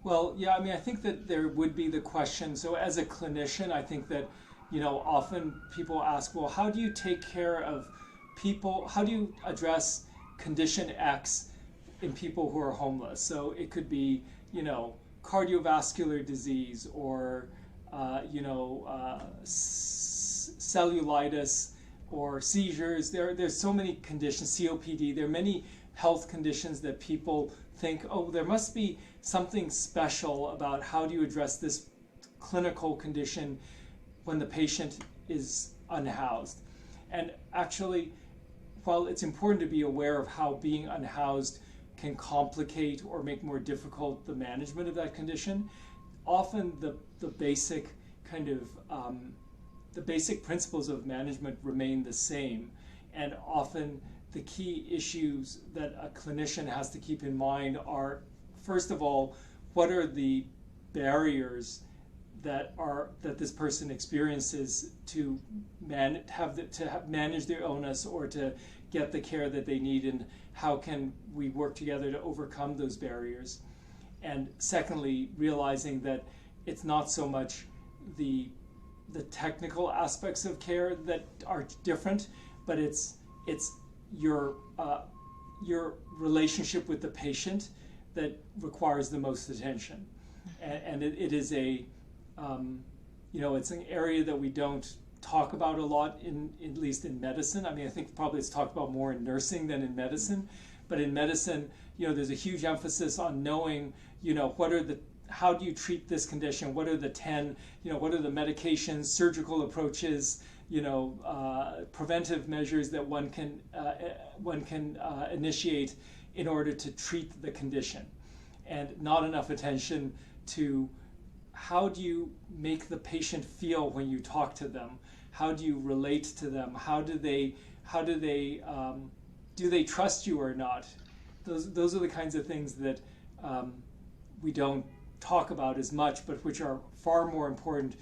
Well, yeah, I mean, I think that there would be the question. So, as a clinician, I think that, often people ask, well, how do you take care of people? How do you address condition X in people who are homeless? So, it could be, cardiovascular disease or, cellulitis or seizures. There's so many conditions, COPD. There are many health conditions that people think, oh, there must be something special about how do you address this clinical condition when the patient is unhoused. And actually, while it's important to be aware of how being unhoused can complicate or make more difficult the management of that condition, often the basic kind of the basic principles of management remain the same. And often the key issues that a clinician has to keep in mind are, first of all, what are the barriers that this person experiences to manage their illness or to get the care that they need, and how can we work together to overcome those barriers? And secondly, realizing that it's not so much the technical aspects of care that are different, but it's your relationship with the patient that requires the most attention. And it is it's an area that we don't talk about a lot at least in medicine. I mean, I think probably it's talked about more in nursing than in medicine, but in medicine, there's a huge emphasis on knowing, how do you treat this condition? What are the 10, what are the medications, surgical approaches, preventive measures that one can initiate in order to treat the condition, and not enough attention to how do you make the patient feel when you talk to them? How do you relate to them? Do they trust you or not? Those are the kinds of things that we don't talk about as much, but which are far more important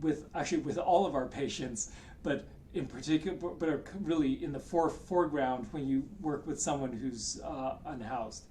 with all of our patients, but in particular, but are really in the foreground when you work with someone who's unhoused.